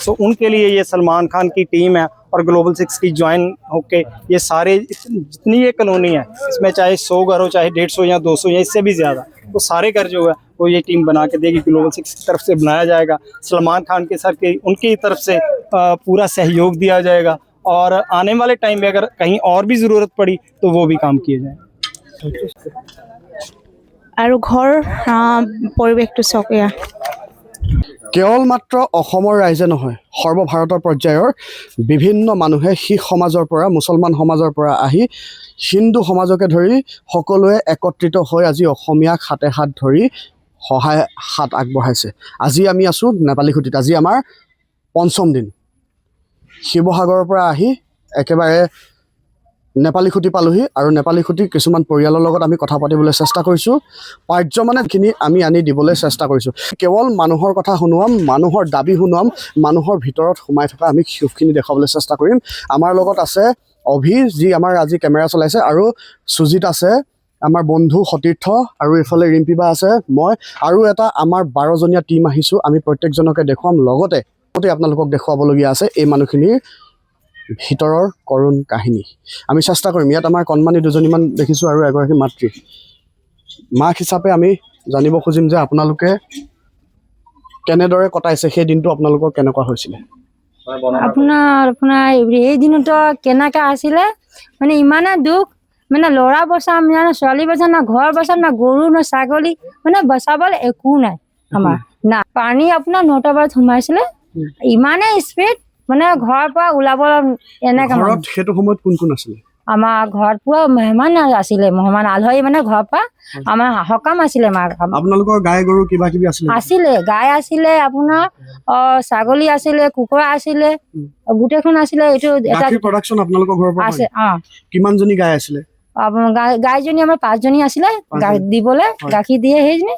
सो उनके लिए ये सलमान खान की टीम है और ग्लोबल 6 की ज्वाइन होके ये सारे जितनी ये कॉलोनी है इसमें चाहे 100 घर हो चाहे 150 या 200 या इससे भी ज़्यादा वो सारे घर जो है वो ये टीम बना के देगी। ग्लोबल 6 की तरफ से बनाया जाएगा, सलमान खान के सर के उनकी तरफ से पूरा सहयोग दिया जाएगा और आने वाले टाइम में अगर कहीं और भी ज़रूरत पड़ी तो वो भी काम किए जाए। আৰু ঘৰ পৰিৱেশটো চাওক এয়া কেৱল মাত্ৰ অসমৰ ৰাইজে নহয় সৰ্বভাৰতৰ পৰ্যায়ৰ বিভিন্ন মানুহে শিখ সমাজৰ পৰা মুছলমান সমাজৰ পৰা আহি হিন্দু সমাজকে ধৰি সকলোৱে একত্ৰিত হৈ আজি অসমীয়াক হাতে হাত ধৰি সহায় হাত আগবঢ়াইছে। আজি আমি আছোঁ নেপালীখুটিত। আজি আমাৰ পঞ্চম দিন। শিৱসাগৰৰ পৰা আহি একেবাৰে নেপালীখুটি পালোহি আৰু নেপালীখুটি কিছুমান পৰিয়ালৰ লগত আমি কথা পাতিবলৈ চেষ্টা কৰিছোঁ। পাৰ্য মানেখিনি আমি আনি দিবলৈ চেষ্টা কৰিছোঁ। কেৱল মানুহৰ কথা শুনোৱাম, মানুহৰ দাবী শুনোৱাম, মানুহৰ ভিতৰত সোমাই থকা আমি সুখখিনি দেখাবলৈ চেষ্টা কৰিম। আমাৰ লগত আছে অভি, যি আমাৰ আজি কেমেৰা চলাইছে, আৰু সুজিত আছে, আমাৰ বন্ধু সতীৰ্থ, আৰু এইফালে ৰিম্পী বা আছে, মই আৰু এটা আমাৰ 12জনীয়া টীম আহিছোঁ। আমি প্ৰত্যেকজনকে দেখুৱাম, লগতে আপোনালোকক দেখুৱাবলগীয়া আছে এই মানুহখিনিৰ ভিতৰৰ কৰুণ কাহিনী। আমি চেষ্টা কৰিম। ইয়াত আমাৰ কণমানি দুজনীমান দেখিছোঁ আৰু এগৰাকী মাতৃ। মাক হিচাপে আমি জানিব খুজিম যে আপোনালোকে কেনেদৰে কটাইছে, সেই দিনটো আপোনালোকৰ কেনেকুৱা হৈছিলে? আপোনাৰ এই দিনটো কেনেকৈ আছিলে মানে ইমানে দুখ, মানে ল'ৰা বচাম না ছোৱালী বচাম না ঘৰ বচাম না গৰু না ছাগলী, মানে বচাবলৈ একো নাই আমাৰ না। পানী আপোনাৰ 9টা বজাত সোমাইছিলে, ইমানে স্পীড মানে ঘৰৰ পৰা ওলাব এনেকৈ। সেইটো সময়ত কোন কোন আছিলে? আমাৰ ঘৰত পুৰা মেহমান আছিলে, মেহমান আলহী, মানে ঘৰৰ পৰা আমাৰ সকাম আছিলে। আপোনালোকৰ গাই গৰু কিবা কিবি আছিলে? আছিলে, গাই আছিলে, আপোনাৰ ছাগলী আছিলে, কুকুৰা আছিলে, গোটেইখন আছিলে। এইটো এটা প্ৰডাকশ্যন আপোনালোকৰ ঘৰৰ পৰা আছে। কিমানজনী গাই আছিলে? গাইজনী আমাৰ 5জনী আছিলে দিবলৈ, গাখীৰ দিয়ে সেইজনী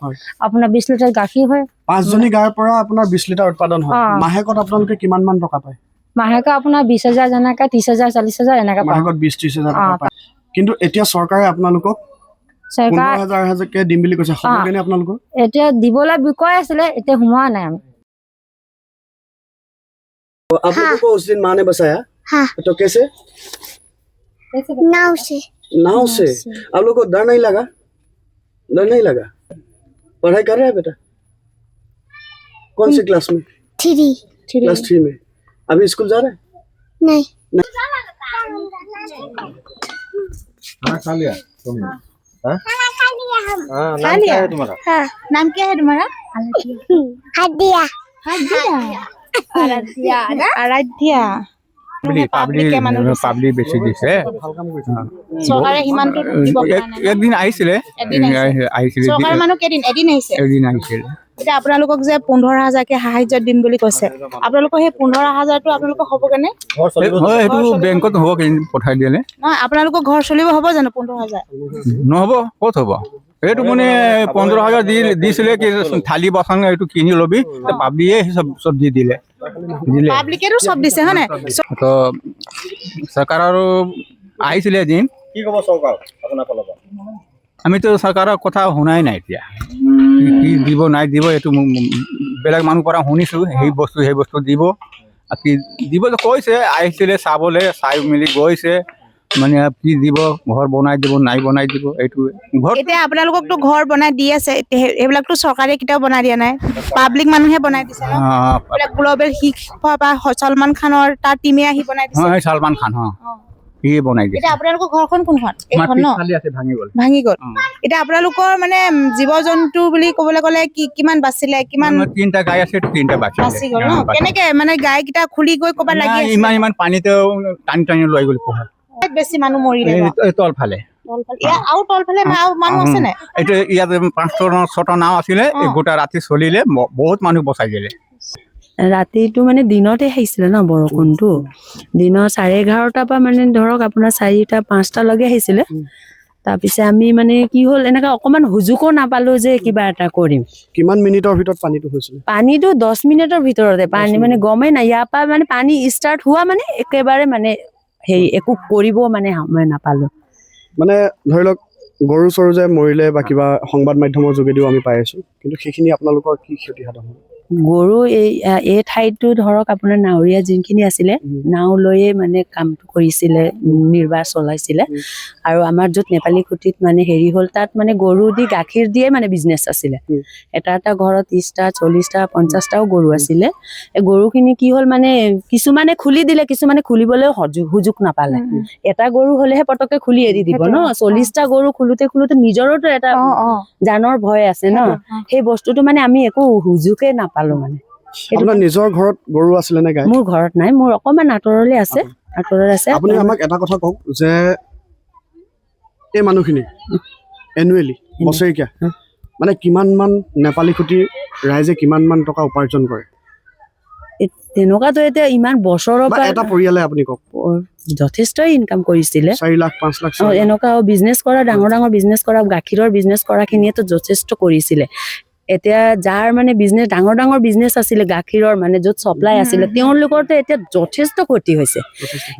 আপোনাৰ 20 লিটাৰ গাখীৰ হয়। 5জনী গাইৰ পৰা আপোনাৰ 20 লিটাৰ উৎপাদন হয়। মাহেকত আপোনালোকে কিমান মান টকা পায়? মাহেকত আপোনাৰ 20,000, যেনেকৈ 30,000 40,000 এনেকৈ পায়। মাহেকত 20-30,000 টকা পায়। কিন্তু এতিয়া চৰকাৰে আপোনালোকক 15,000কে দিম বুলি কৈছে। হ'বগৈনে আপোনালোকৰ? এতিয়া দিবলৈ কৈ আছিলে, এতিয়া সোমোৱা নাই আমি। आप लोगों को उस दिन माँ ने बसाया? हाँ। तो कैसे? नाव से। नाव से। आप लोग को डर नहीं लगा? डर नहीं लगा? पढ़ाई कर रहे हैं बेटा? कौन सी क्लास में? 3। क्लास 3 में। अभी स्कूल जा रहे हैं? नहीं। खाना खा लिया तुमने? हाँ? नाम क्या है तुम्हारा? हाँ। नाम क्या है तुम्हारा? हदिया। আৰাধ্যা। পাব্লিক বেছি দিছে। চৰকাৰে সিমানটো দিব পৰা নাই। একদিন আহিছিলে, চৰকাৰৰ মানুহ কেইদিন? এদিন আহিছে। এতিয়া আপোনালোকক যে 15,000কে সাহায্য দিম বুলি কৈছে, আপোনালোকৰ সেই 15,000টো আপোনালোকৰ হ'ব কেনে? সেইটো বেংকত হ'ব, পঠাই দিলে নহয়। আপোনালোকৰ ঘৰ চলিব হ'ব জানো 15,000? নহ'ব, ক'ত হ'ব? এইটো মানে 15,000 দিছিলে কি থালি বাচন এইটো কিনি ল'বি, পাব্লিকে চব দি দিলে। পাব্লিকেটো চব দিছে হয় নাই? তো চৰকাৰ আৰু আহিছিলে এদিন। কি ক'ব চৰকাৰ আপোনাৰ ফালৰ পৰা? আমিতো চৰকাৰৰ কথা শুনাই নাই। এতিয়া কি দিব নাই দিব এইটো বেলেগ মানুহ পৰা শুনিছোঁ। সেই বস্তু দিব, কি দিব কৈছে। আহিছিলে চাবলৈ, চাই মেলি গৈছে, মানে কি দিব, ঘৰ বনাই দিব নাই বনাই দিব। এইটো ঘৰ এতিয়া আপোনালোককতো ঘৰ বনাই দি আছে, এইবিলাকতো চৰকাৰে কেতিয়াও বনাই দিয়া নাই, পাব্লিক মানুহে বনাই দিছে। গ্লোবেল শিক্ষা বা সলমান খানৰ তাৰ টিমে আহি বনাই দিছে। সলমান খান সি বনাই দিছে। এতিয়া আপোনালোকৰ ঘৰখন কোনখন? এইখন ন? ভাঙি গ'ল। এতিয়া আপোনালোকৰ মানে জীৱ জন্তু বুলি ক'বলৈ গ'লে কিমান বাচিলে? কিমান? 3টা গাই আছে, 3টা বাচি গ'ল ন? কেনেকে মানে গাইকেইটা খুলি গৈ ক'ৰবাত লাগি আছে? ইমান পানীতে টানি লৈ গ'ল। বেছি মানুহ মৰিলে তলফালে। আৰু তলফালে মানুহ আছে নাই? এইটো ইয়াত 5-6টা নাও আছিলে, গোটা ৰাতি চলিলে, বহুত মানুহ বচাই দিলে। ৰাতিটো মানে দিনতে আহিছিলে ন বৰষুণটো, দিনৰ 11:30 পৰা মানে ধৰক আপোনাৰ 4টা-5টালৈকে আহিছিলে। তাৰপিছত আমি মানে কি হ'ল, এনেকৈ অকণমান সুযোগো নাপালো যে কিবা এটা কৰিম। কিমান মিনিটৰ ভিতৰত পানীটো হৈছিলে? পানীটো 10 মিনিটৰ ভিতৰতে। পানী মানে গমেই নাই, ইয়াৰ পৰা মানে পানী ষ্টাৰ্ট হোৱা মানে একেবাৰে মানে একো কৰিব মানে সময় নাপালো। মানে ধৰি লওক গৰু চৰু যে মৰিলে বা কিবা সংবাদ মাধ্যমৰ যোগেদিও আমি পাই আছো, কিন্তু সেইখিনি আপোনালোকৰ কি ক্ষতিসাধন হ'ল? গৰু এই ঠাইতো ধৰক আপোনাৰ নাৱৰীয়া যোনখিনি আছিলে নাও লৈয়ে মানে কামটো কৰিছিলে, নিৰ্বাহ চলাইছিলে। আৰু আমাৰ য'ত নেপালী খুঁটিত মানে হেৰি হ'ল তাত মানে গৰু দি গাখীৰ দিয়ে মানে বিজনেছ আছিলে। এটা ঘৰত 30টা 40টা 50টাও গৰু আছিলে। এই গৰুখিনি কি হ'ল মানে কিছুমানে খুলি দিলে, কিছুমানে খুলিবলৈও সুযোগ নাপালে। এটা গৰু হ'লেহে পটককে খুলি এৰি দিব ন, 40টা গৰু খোলোতে নিজৰতো এটা জানৰ ভয় আছে ন, সেই বস্তুটো মানে আমি একো সুযোগে নাপালো মানে। আপোনাৰ নিজৰ ঘৰত গৰু আছিলে নে গাই? মোৰ ঘৰত নাই, মোৰ অকমান আঁতৰলে আছে, আঁতৰত আছে। আপুনি আমাক এটা কথা কওক যে এই মানুহখিনি এনুৱেলি বছৰেকীয়া মানে কিমান মান নেপালী খুঁটিৰ ৰাইজে কিমান মান টকা উপাৰ্জন কৰে? তেনেকুৱাতো এতিয়া ইমান বছৰৰ পৰা এটা পৰিয়ালে আপুনি কওক। যথেষ্ট ইনকাম কৰিছিলে, 4 লাখ 5 লাখ। এনেকুৱা বিজনেছ কৰা ডাঙৰ বিজনেছ কৰা, গাখীৰৰ বিজনেছ কৰা খিনিয়েতো যথেষ্ট কৰিছিলে। এতিয়া যাৰ মানে বিজনেছ ডাঙৰ বিজনেছ আছিলে গাখীৰৰ মানে য'ত চাপ্লাই আছিলে, তেওঁলোকৰতো এতিয়া যথেষ্ট ক্ষতি হৈছে।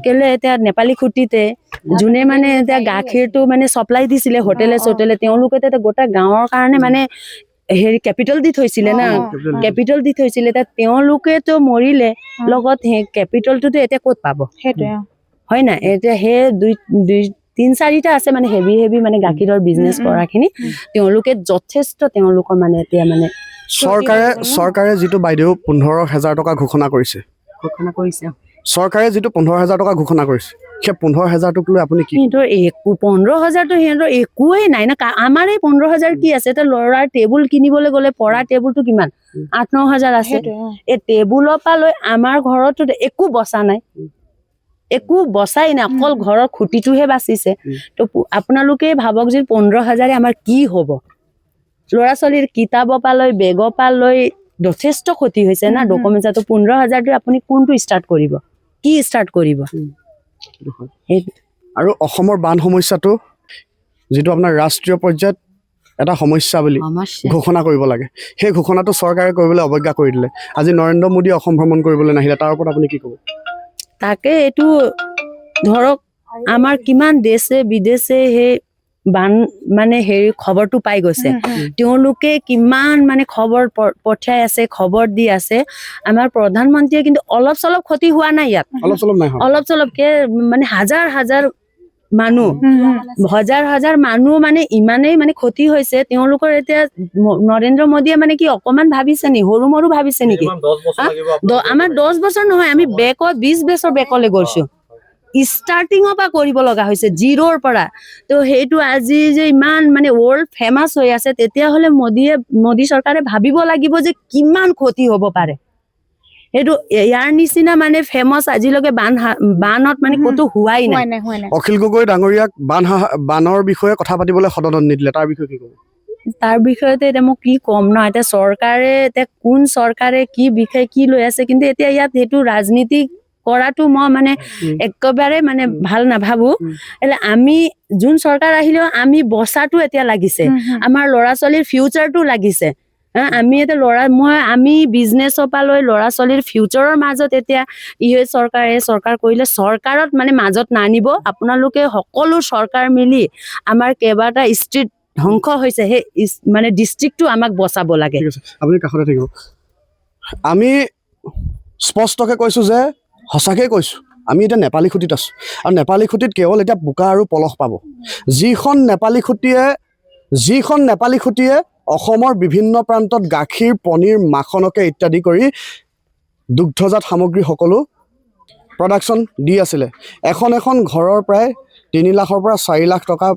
কেলে এতিয়া নেপালী খুঁটিতে যোনে মানে এতিয়া গাখীৰটো মানে চাপ্লাই দিছিলে হোটেলে চটেলে, তেওঁলোকে এতিয়া গোটেই গাঁৱৰ কাৰণে মানে হেৰি কেপিটেল দি থৈছিলে না, কেপিটেল দি থৈছিলে। এতিয়া তেওঁলোকেতো মৰিলে, লগত সেই কেপিটেলটোতো এতিয়া ক'ত পাব? সেইটোৱে হয় নাই? এতিয়া সেই দুই 3-4টা আছে মানে হেভি মানে গাখীৰৰ বিজনেছ কৰাখিনি, তেওঁলোকে যথেষ্ট তেওঁলোকৰ মানে এতিয়া মানে চৰকাৰে যিটো বাইদেউ 15,000 টকা ঘোষণা কৰিছে, চৰকাৰে যিটো 15,000 টকা ঘোষণা কৰিছে, সেই 15,000টোক লৈ আপুনি কি? সিহঁতৰ 15,000টো সিহঁতৰ একোৱেই নাই না। আমাৰ এই 15,000 কি আছে? এতিয়া ল'ৰাৰ টেবুল কিনিবলৈ গ'লে পঢ়া টেবুলটো কিমান 8-9 হাজাৰ আছে। এই টেবুলৰ পৰা লৈ আমাৰ ঘৰতো একো বচা নাই, একো বচাই নাই, অকল ঘৰৰ খুঁটিটোহে বাচিছে। তো আপোনালোকে ভাবক যে 15,000 আমাৰ কি হ'ব? ল'ৰা ছোৱালীৰ কিতাপৰ পৰা লৈ বেগৰ পৰা লৈ যথেষ্ট ক্ষতি হৈছে না। ডকুমেণ্টছটো 15,000টো আপুনি কোনটো ষ্টাৰ্ট কৰিব? কি ষ্টাৰ্ট কৰিব? আৰু অসমৰ বান সমস্যাটো যিটো আপোনাৰ ৰাষ্ট্ৰীয় পৰ্যায়ত এটা সমস্যা বুলি ঘোষণা কৰিব লাগে, সেই ঘোষণাটো চৰকাৰে কৰিবলৈ অৱজ্ঞা কৰি দিলে। আজি নৰেন্দ্ৰ মোদী অসম ভ্ৰমণ কৰিবলৈ নাহিলে, তাৰ ওপৰত আপুনি কি ক'ব? তাকে এইটো ধৰক আমাৰ কিমান দেশে বিদেশে সেই বান মানে হেৰি খবৰটো পাই গৈছে, তেওঁলোকে কিমান মানে খবৰ পঠিয়াই আছে, খবৰ দি আছে। আমাৰ প্ৰধানমন্ত্ৰীয়ে কিন্তু অলপ চলপ ক্ষতি হোৱা নাই ইয়াত, অলপ চলপকে মানে হাজাৰ মানুহ মানে ইমানেই মানে ক্ষতি হৈছে। তেওঁলোকৰ এতিয়া নৰেন্দ্ৰ মোদীয়ে মানে কি অকমান ভাবিছে নি, সৰু মৰু ভাবিছে নেকি? আমাৰ 10 বছৰ নহয়, আমি 20 বছৰ বেকলৈ গৈছো। ষ্টাৰ্টিঙৰ পৰা কৰিব লগা হৈছে, জিৰ'ৰ পৰা। তো সেইটো আজি যে ইমান মানে ৱৰ্ল্ড ফেমাছ হৈ আছে, তেতিয়াহ'লে মোদী চৰকাৰে ভাবিব লাগিব যে কিমান ক্ষতি হ'ব পাৰে। সেইটো ইয়াৰ নিচিনা মানে ফেমাছ আজিলৈকে বানত মানে ক'তো হোৱাই নাই। অখিল গগৈ ডাঙৰীয়াক বানৰ বিষয়ে কথা পাতিবলৈ সদনত নিদিলে, তাৰ বিষয়ে কি ক'ব? তাৰ বিষয়তে এতিয়া মই কি ক'ম ন, এতিয়া চৰকাৰে এতিয়া কোন চৰকাৰে কি বিষয় কি লৈ আছে, কিন্তু এতিয়া ইয়াত সেইটো ৰাজনীতি কৰাটো মই মানে একেবাৰে মানে ভাল নাভাবো। એટલે আমি যোন চৰকাৰ আহিলেও আমি বচাটো এতিয়া লাগিছে, আমাৰ ল'ৰা ছোৱালীৰ ফিউচাৰটো লাগিছে। আমি এতিয়া আমি বিজনেছৰ পৰা লৈ ল'ৰা ছোৱালীৰ ফিউচাৰৰ মাজত এতিয়া চৰকাৰ কৰিলে চৰকাৰত মানে মাজত নানিব। আপোনালোকে সকলো চৰকাৰ মিলি আমাৰ কেইবাটা ষ্ট্ৰীট ধ্বংস হৈছে, সেই মানে ডিষ্ট্ৰিক্টটো আমাক বচাব লাগে। আপুনি কাষতে থাকিব। আমি স্পষ্টকৈ কৈছোঁ যে সঁচাকৈ কৈছোঁ, আমি এতিয়া নেপালী খুঁটিত আছোঁ, আৰু নেপালী খুঁটিত কেৱল এতিয়া বোকা আৰু পলস পাব। যিখন নেপালী খুঁটিয়ে অসমৰ বিভিন্ন প্ৰান্তত গাখীৰ, পনীৰ, মাখনকে ইত্যাদি কৰি দুগ্ধজাত সামগ্ৰী সকলো প্ৰডাকশ্যন দি আছিলে। এখন ঘৰৰ প্ৰায় 3 লাখৰ পৰা 4 লাখ টকা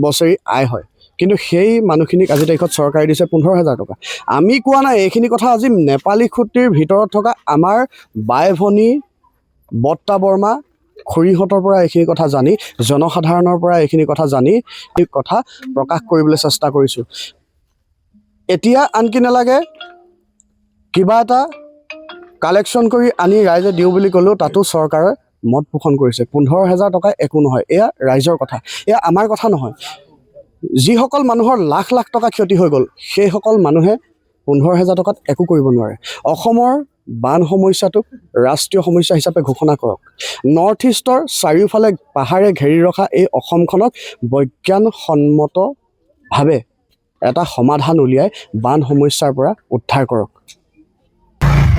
বছৰি আয় হয়, কিন্তু সেই মানুহখিনিক আজি তাৰিখত চৰকাৰে দিছে 15,000 টকা। আমি কোৱা নাই এইখিনি কথা, আজি নেপালী খুঁটিৰ ভিতৰত থকা আমাৰ বাই ভনী, বৰ্তা বৰমা, খুৰীহঁতৰ পৰা এইখিনি কথা জানি, জনসাধাৰণৰ পৰা এইখিনি কথা জানি এই কথা প্ৰকাশ কৰিবলৈ চেষ্টা কৰিছোঁ। এতিয়া আনকি নালাগে কিবা এটা কালেকশ্যন কৰি আনি ৰাইজে দিওঁ বুলি ক'লেও তাতো চৰকাৰে মত পোষণ কৰিছে। 15,000 টকা একো নহয়, এয়া ৰাইজৰ কথা, এয়া আমাৰ কথা নহয়। যিসকল মানুহৰ লাখ লাখ টকা ক্ষতি হৈ গ'ল, সেইসকল মানুহে 15,000 টকাত একো কৰিব নোৱাৰে। অসমৰ বান সমস্যাটোক ৰাষ্ট্ৰীয় সমস্যা হিচাপে ঘোষণা কৰক। নৰ্থ ইষ্টৰ চাৰিওফালে পাহাৰে ঘেৰি ৰখা এই অসমখনক বিজ্ঞানসন্মতভাৱে এটা সমাধান উলিয়াই বান সমস্যাৰ পৰা উদ্ধাৰ কৰক।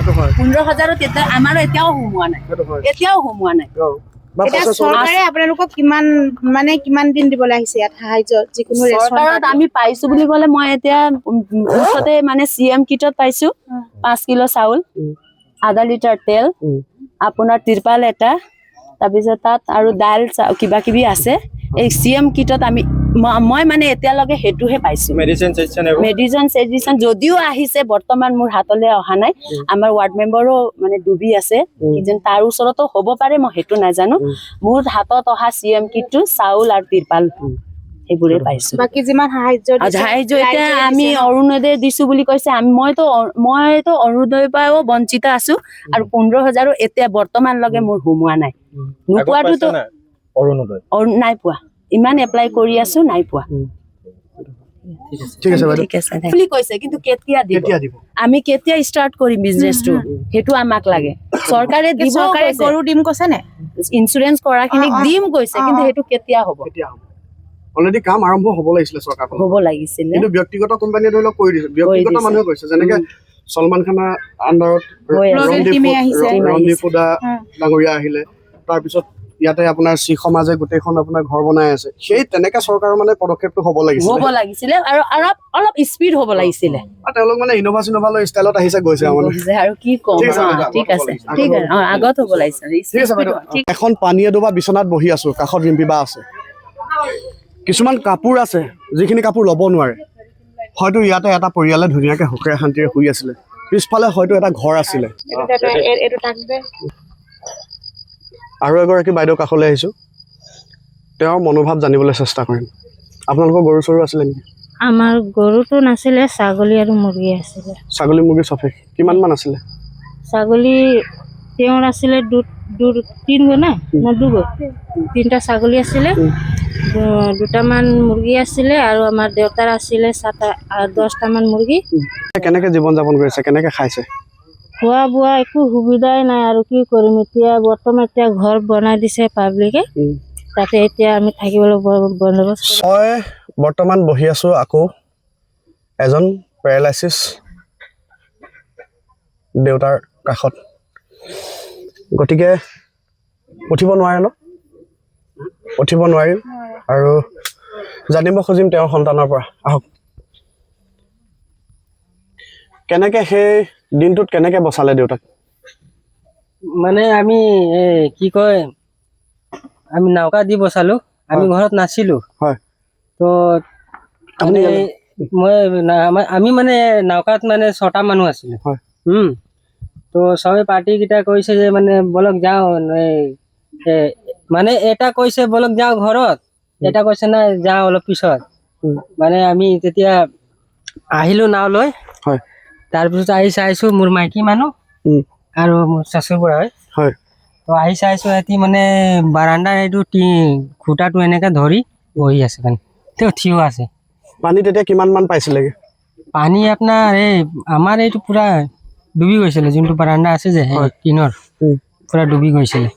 সেইটো হয় 15,000ত এতিয়া আমাৰো এতিয়াও সোমোৱা নাই, সেইটো হয় এতিয়াও সোমোৱা নাই। বা এতিয়া প্ৰচেছ চৰকাৰে আপোনালোকক কিমান দিন দিবলৈ আহিছে ইয়াত সাহায্য যিকোনো চৰকাৰত আমি পাইছো বুলি ক'লে মই এতিয়া মুঠতে মানে CM কিটত পাইছো 5 কিলো চাউল, আধা লিটাৰ তেল, আপোনাৰ তিৰপাল এটা, তাৰপিছত তাত আৰু দাইল কিবা কিবি আছে। এই CM কিটত মই মানে এতিয়ালৈকে সেইটোহে পাইছো। মেডিচিন চেডিচিন এইবোৰ মেডিচিন যদিও আহিছে বৰ্তমান মোৰ হাতলৈ অহা নাই। আমাৰ ৱাৰ্ড মেম্বাৰো মানে ডুবি আছে, কিজান তাৰ ওচৰতো হ'ব পাৰে, মই সেইটো নাজানো। মোৰ হাতত অহা CM কিটটো চাউল আৰু তিৰপাল সেইবোৰে পাইছো। বাকী যিমান সাহায্য সাহায্য এতিয়া আমি অৰুণোদয় দিছো বুলি কৈছে। মইতো অৰুণোদয়ৰ পৰাও বঞ্চিত আছো, আৰু 15,000 এতিয়া বৰ্তমান লগে মোৰ সোমোৱা নাই। নোপোৱাটোতো অৰুণোদয় নাই পোৱা, ইমান এপ্লাই কৰি আছো, নাই পোৱা। ঠিক আছে বাইদেউ ঠিক আছে বুলি কৈছে, কিন্তু কেতিয়া দিব, আমি কেতিয়া ষ্টাৰ্ট কৰিম বিজনেছটো, সেইটো আমাক লাগে। চৰকাৰে দিব, চৰকাৰে গৰু দিম কৈছে নে? ইঞ্চুৰেঞ্চ কৰাখিনিক দিম কৈছে, কিন্তু সেইটো কেতিয়া হ'ব? অলৰেডি কাম আৰম্ভ হ'ব লাগিছিলে চৰকাৰ হ'ব লাগিছিলে, কিন্তু ব্যক্তিগত কোম্পানীয়ে ধৰি লওক কৰি দিছে, ব্যক্তিগত মানুহে কৈছে, যেনেকে সলমান খানৰ আণ্ডাৰত ৰন্দীপ হুদা ডাঙৰীয়া আহিলে, তাৰপিছত ইয়াতে আপোনাৰ শ্ৰী সমাজে গোটেইখন আপোনাৰ ঘৰ বনাই আছে। সেই তেনেকে চৰকাৰৰ মানে পদক্ষেপটো হ'ব লাগিছিলে আৰু অলপ স্পীড হ'ব লাগিছিলে। আৰু তেওঁলোক মানে ইনোভা চিনোভালৈ ষ্টাইলত আহিছে গৈছে মানে। আৰু কি কম, ঠিক আছে আগত হ'ব লাগিছিলে। ঠিক আছে বাইদেউ, এখন পানীয়ে ডুবা বিচনাত বহি আছো, কাষত ৰিম্পী বা আছে। কিছুমান কাপোৰ আছে যিখিনি কাপোৰ ল'ব নোৱাৰে। হয়তো ইয়াতে এটা পৰিয়ালে ধুনীয়াকে সুখে শান্তিৰে শুই আছিলে, পিছফালে হয়তো এটা ঘৰ আছিলে। আৰু এগৰাকী বাইদেউ কাষলৈ আহিছোঁ, তেওঁৰ মনোভাৱ জানিবলৈ চেষ্টা কৰিম। আপোনালোকৰ গৰু চৰু আছিলে নেকি? আমাৰ গৰুটো নাছিলে, ছাগলী আৰু মুৰ্গী আছিলে। ছাগলী মুৰ্গী চফে কিমানমান আছিলে? ছাগলী তেওঁৰ আছিলে তিনিটা ছাগলী আছিলে, দুটামান মুৰ্গী আছিলে, আৰু আমাৰ দেউতাৰ আছিলে 10টামান মুৰ্গী। কেনেকে জীৱন যাপন কৰিছে, কেনেকে খাইছে? খোৱা বোৱা একো সুবিধাই নাই, আৰু কি কৰিম এতিয়া। বৰ্তমান এতিয়া ঘৰ বনাই দিছে পাব্লিকে, তাতে এতিয়া আমি থাকিবলৈ বন্দোবস্ত। মই বৰ্তমান বহি আছো আকৌ এজন পেৰালাইচিছ দেউতাৰ কাষত। গতিকে উঠিব নোৱাৰে ন, উঠিব নোৱাৰিম, আৰু জানিব খুজিম তেওঁৰ সন্তানৰ পৰা। আহক, কেনেকে সেই দিনটোত কেনেকে বচালে দেউতাক? মানে আমি কি কয়, আমি নাওকা দি বচালো, আমি ঘৰত নাছিলো। হয়, তো মানে আমি মানে নাওকাত মানে 6টা মানুহ আছিলো। হয়, তো সবে পাৰ্টি কেইটা কৈছে যে মানে বলক যাওঁ, মানে এটা কৈছে বলক যাওঁ ঘৰত, এটা কৈছে নাই যাওঁ অলপ পিছত। মানে আমি তেতিয়া আহিলো নাও লৈ। হয়, তাৰপিছত আহি চাইছো মোৰ মাইকী মানুহ আৰু মোৰ চাচুৰ বুঢ়া হয়। তো আহি চাইছো সিহঁতি মানে বাৰাণ্ডাৰ এইটো খুটাটো এনেকে ধৰি বহি আছে, মানে তেওঁ থিয় আছে। পানী তেতিয়া কিমান মান পাইছিলেগে? পানী আপোনাৰ আমাৰ এইটো পুৰা ডুবি গৈছিলে, যোনটো বাৰাণ্ডা আছে যে টিনৰ, পুৰা ডুবি গৈছিলে।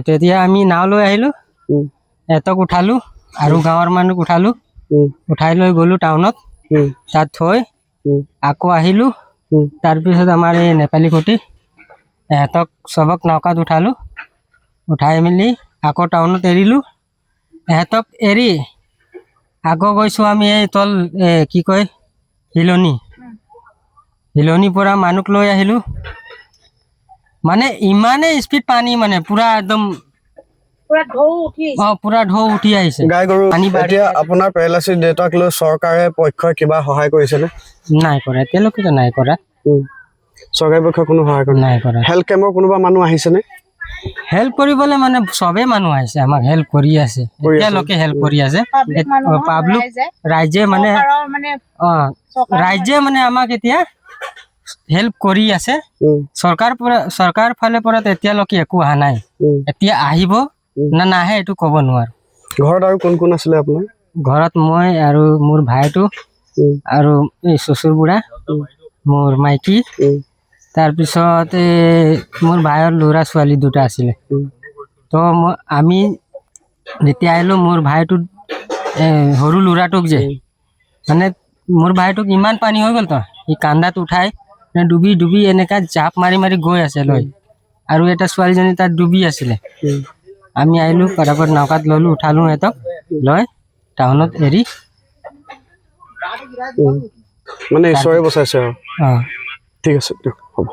তেতিয়া আমি নাও লৈ আহিলো, এহঁতক উঠালো আৰু গাঁৱৰ মানুহক উঠালো, উঠাই লৈ গলো টাউনত, তাত থৈ আকৌ আহিলো। তাৰপিছত আমাৰ এই নেপালী খুটি এহঁতক চবক নৌকাত উঠালো, উঠাই মেলি আকৌ টাউনত এৰিলো। এহঁতক এৰি আকৌ গৈছো আমি এই কি কয় হিলনিৰ পৰা মানুহক লৈ আহিলো। মানে ইমানেই স্পীড পানী, মানে পুৰা একদম পুৰা ঢৌ উঠি আহিছে। গাই গৰু এতিয়া আপোনাৰ পেৰালাইচিছ দেউতাক লৈ চৰকাৰে পক্ষই কিবা সহায় কৰিছেনে? নাই কৰা, এতিয়ালৈকেতো নাই কৰা। চৰকাৰী পক্ষই কোনো সহায় কৰা নাই কৰা। হেল্থ কেম্পৰ কোনোবা মানুহ আহিছেনে? হেল্প কৰিবলৈ মানে চবেই মানুহ আহিছে, আমাক হেল্প কৰি আছে, এতিয়ালৈকে হেল্প কৰি আছে। পাব্লিক ৰাইজে মানে আমাক এতিয়া হেল্প কৰি আছে। চৰকাৰ ফালে পৰা এতিয়ালৈকে একো অহা নাই। এতিয়া আহিব না নাহে এইটো ক'ব নোৱাৰো। ঘৰত আৰু কোন কোন আছিলে আপোনাৰ? ঘৰত মই আৰু মোৰ ভাইটো আৰু এই চচুৰ বুঢ়া, মোৰ মাইকী, তাৰপিছত মোৰ ভাইৰ ল'ৰা ছোৱালী 2টা আছিলে। তো আমি যেতিয়া আহিলো, মোৰ ভাইটোক সৰু ল'ৰাটোক যে মানে মোৰ ভাইটোক ইমান পানী হৈ গ'ল, তো সি কান্দাত উঠাই ডুবি ডুবি এনেকা জাপ মাৰি মাৰি গৈ আছে লৈ আৰু এটা ছোৱালীজনী তাত ডুবি আছিলে আমি আহিলো পটাপট নৌকাত ললো উঠালো সিহঁতক লৈ টাউনত এৰি মানে ঈশ্বৰে বচাইছে আৰু অঁ ঠিক আছে দিয়ক হ'ব